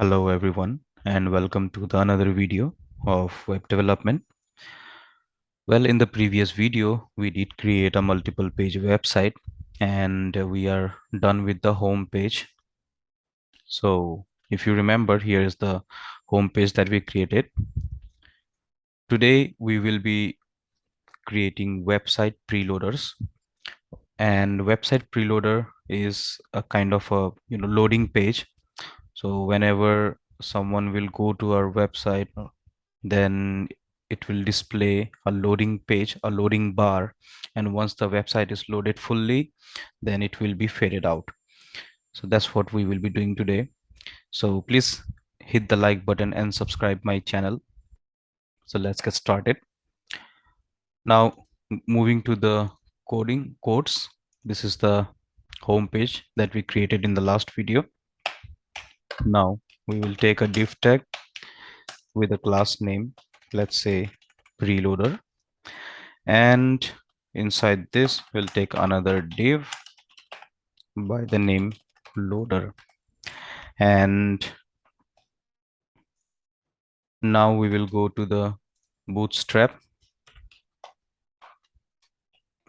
Hello everyone and welcome to the another video of web development. Well, in the previous video, we did create a multiple page website and we are done with the home page. So if you remember, here is the home page that we created. Today, we will be creating website preloaders, and website preloader is a kind of a loading page. So whenever someone will go to our website, then it will display a loading page, a loading bar, and once the website is loaded fully, then it will be faded out. So that's what we will be doing today. So please hit the like button and subscribe my channel. So let's get started. Now moving to the coding codes. This is the home page that we created in the last video. Now we will take a div tag with a class name, let's say preloader, and inside this we'll take another div by the name loader. And now we will go to the bootstrap.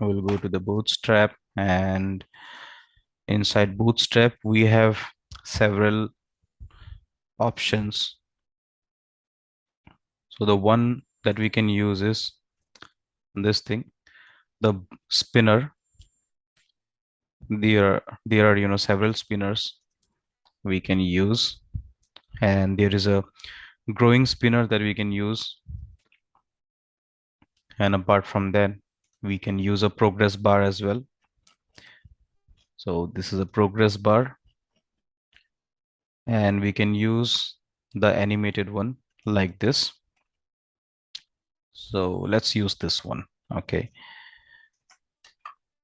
We'll go to the bootstrap, and inside bootstrap we have several options. So the one that we can use is this thing, the spinner. There are several spinners we can use, and there is a growing spinner that we can use, and apart from that we can use a progress bar as well. So this is a progress bar, and we can use the animated one like this. So let's use this one. Okay,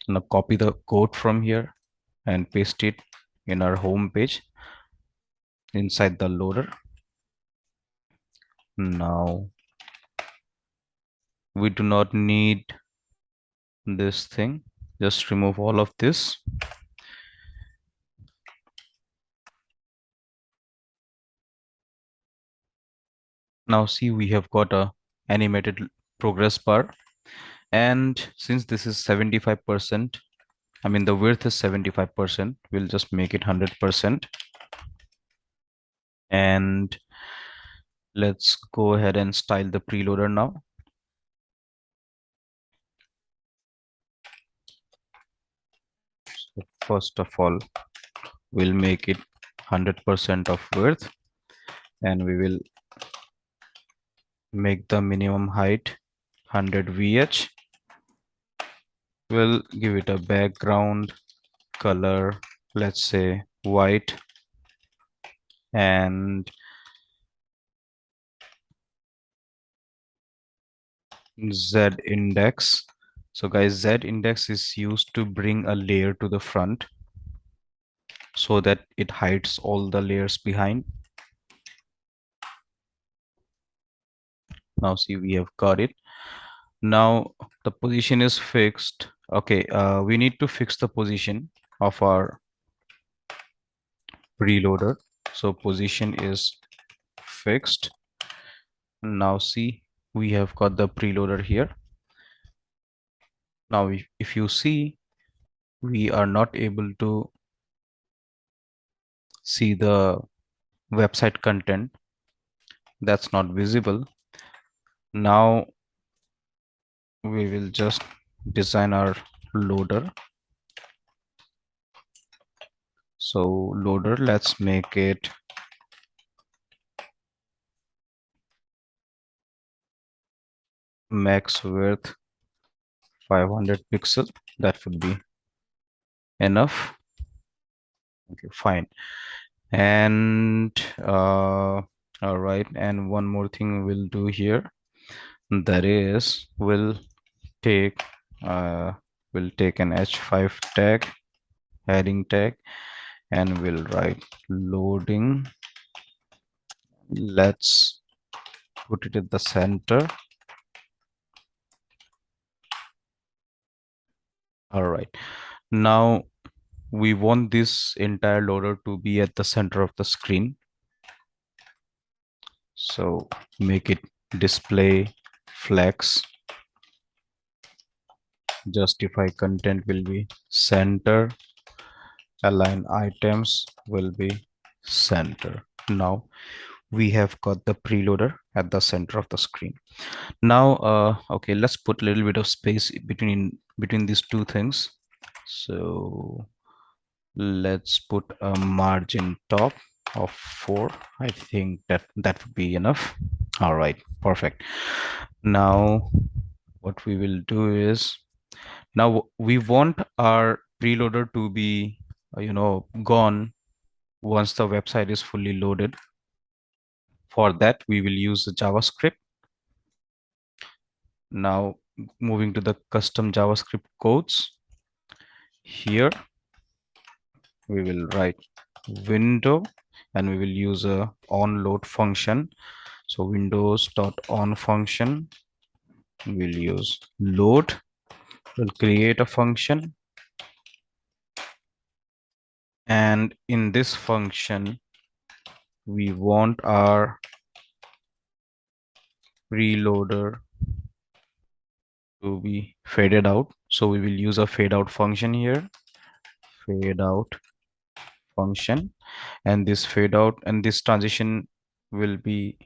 now copy the code from here and paste it in our home page inside the loader. Now we do not need this thing, just remove all of this. Now see, we have got a animated progress bar, and since this is 75%, I mean the width is 75%, we'll just make it 100%. And let's go ahead and style the preloader now. So first of all, we'll make it 100% of width, and we will make the minimum height 100 VH. We'll give it a background color, let's say white, and Z index. So guys, Z index is used to bring a layer to the front so that it hides all the layers behind. Now see, we have got it. Now the position is fixed. Okay, we need to fix the position of our preloader. So position is fixed. Now see, we have got the preloader here. Now if you see, we are not able to see the website content. That's not visible. Now we will just design our loader. So loader, let's make it max width 500 pixel. That would be enough. Okay, fine. And all right, and one more thing we'll do here, that is take we'll take an h5 tag, heading tag, and we'll write loading. Let's put it at the center. All right, now we want this entire loader to be at the center of the screen. So make it display flex. Justify content will be center. Align items will be center. Now we have got the preloader at the center of the screen. Now okay, let's put a little bit of space between these two things. So let's put a margin top of 4. I think that would be enough. All right, perfect. Now what we will do is, now we want our preloader to be gone once the website is fully loaded. For that we will use the JavaScript. Now moving to the custom JavaScript codes, here we will write window and we will use a onload function. So windows dot on function, we'll use load, we'll create a function, and in this function we want our preloader to be faded out. So we will use a fade out function here, fade out function, and this fade out and this transition will be,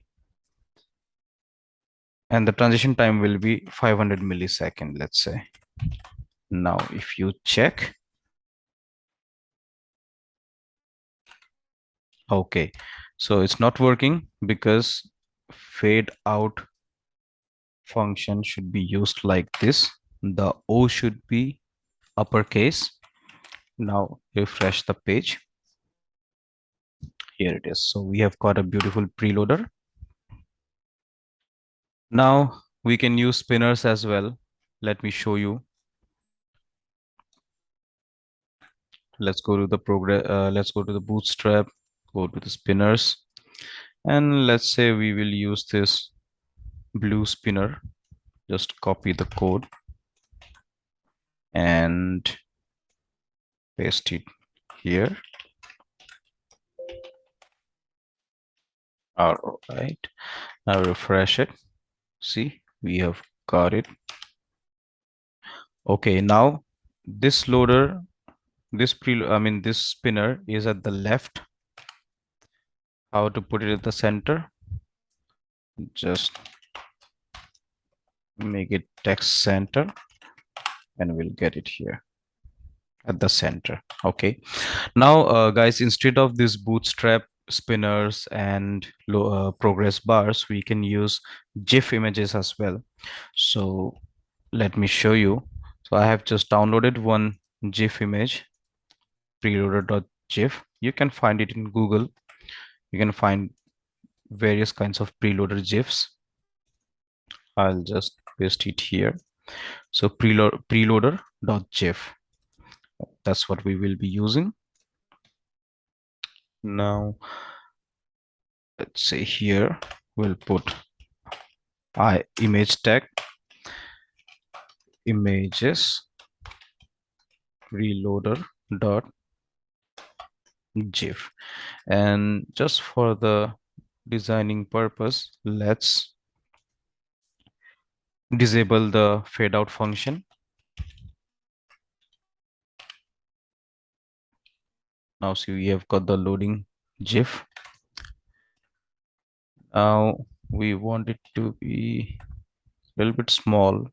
and the transition time will be 500 millisecond, let's say. Now if you check, okay, so it's not working because fade out function should be used like this. The O should be uppercase. Now refresh the page. Here it is. So we have got a beautiful preloader. Now we can use spinners as well. Let me show you. Let's go to the progress. Let's go to the bootstrap, go to the spinners, and let's say we will use this blue spinner. Just copy the code and paste it here. All right, now refresh it. See, we have got it. Okay, now this loader, this spinner is at the left. How to put it at the center? Just make it text center and we'll get it here at the center. Okay, now guys, instead of this bootstrap spinners and progress bars, we can use GIF images as well. So let me show you. So I have just downloaded one GIF image, preloader.gif. You can find it in Google. You can find various kinds of preloader GIFs. I'll just paste it here. So preloader.gif, that's what we will be using. Now let's say here we'll put image tag images preloader.gif, and just for the designing purpose, let's disable the fade out function. Now see, we have got the loading GIF. Now we want it to be a little bit small.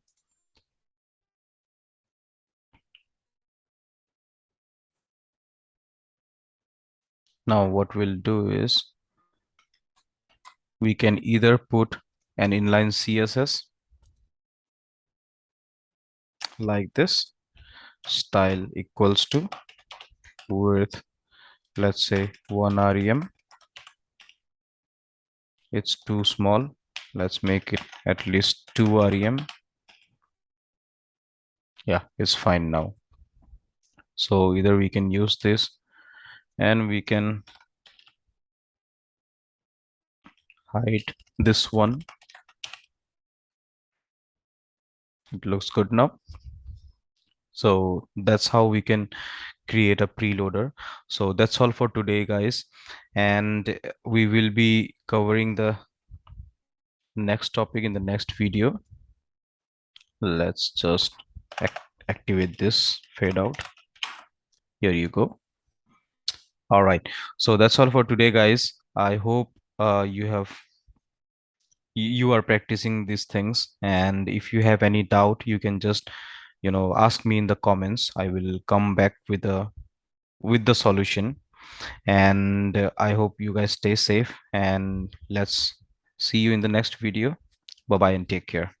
Now what we'll do is we can either put an inline CSS like this, style equals to width, let's say 1 rem. It's too small, let's make it at least 2 rem. Yeah, it's fine now. So either we can use this and we can hide this one. It looks good now. So that's how we can create a preloader. So that's all for today, guys, and we will be covering the next topic in the next video. Let's just activate this fade out. Here you go. All right. So that's all for today, guys. I hope you are practicing these things. And if you have any doubt, you can just, ask me in the comments. I will come back with the solution. And I hope you guys stay safe, and let's see you in the next video. Bye bye and take care.